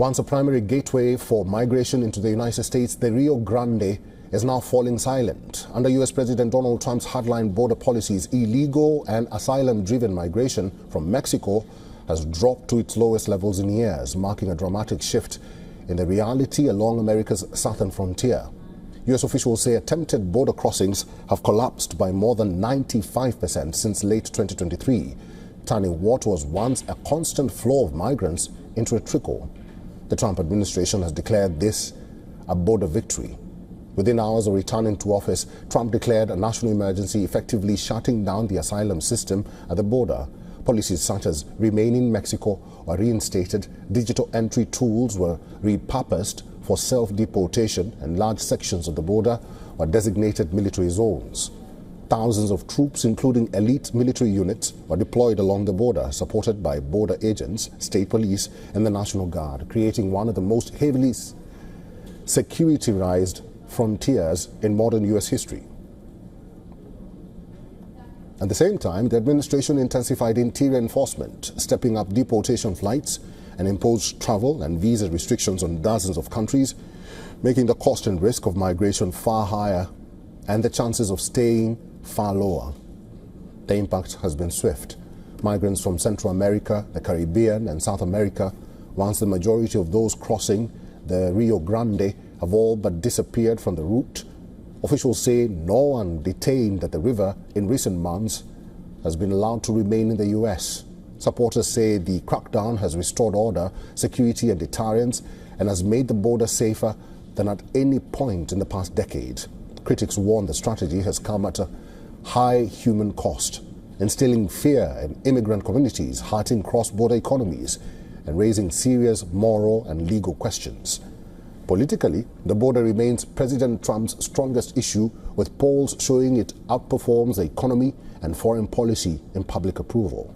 Once a primary gateway for migration into the United States, the Rio Grande is now falling silent. Under U.S. President Donald Trump's hardline border policies, illegal and asylum-driven migration from Mexico has dropped to its lowest levels in years, marking a dramatic shift in the reality along America's southern frontier. U.S. officials say attempted border crossings have collapsed by more than 95% since late 2023, turning what was once a constant flow of migrants into a trickle. The Trump administration has declared this a border victory. Within hours of returning to office, Trump declared a national emergency, effectively shutting down the asylum system at the border. Policies such as remain in Mexico were reinstated, digital entry tools were repurposed for self-deportation, and large sections of the border were designated military zones. Thousands of troops, including elite military units, were deployed along the border, supported by border agents, state police, and the National Guard, creating one of the most heavily securitized frontiers in modern U.S. history. At the same time, the administration intensified interior enforcement, stepping up deportation flights and imposed travel and visa restrictions on dozens of countries, making the cost and risk of migration far higher and the chances of staying far lower. The impact has been swift. Migrants from Central America, the Caribbean, and South America, once the majority of those crossing the Rio Grande, have all but disappeared from the route. Officials say no one detained at the river in recent months has been allowed to remain in the U.S. Supporters say the crackdown has restored order, security, and deterrence, and has made the border safer than at any point in the past decade. Critics warn the strategy has come at a high human cost, instilling fear in immigrant communities, hurting cross-border economies, and raising serious moral and legal questions. Politically, the border remains President Trump's strongest issue, with polls showing it outperforms the economy and foreign policy in public approval.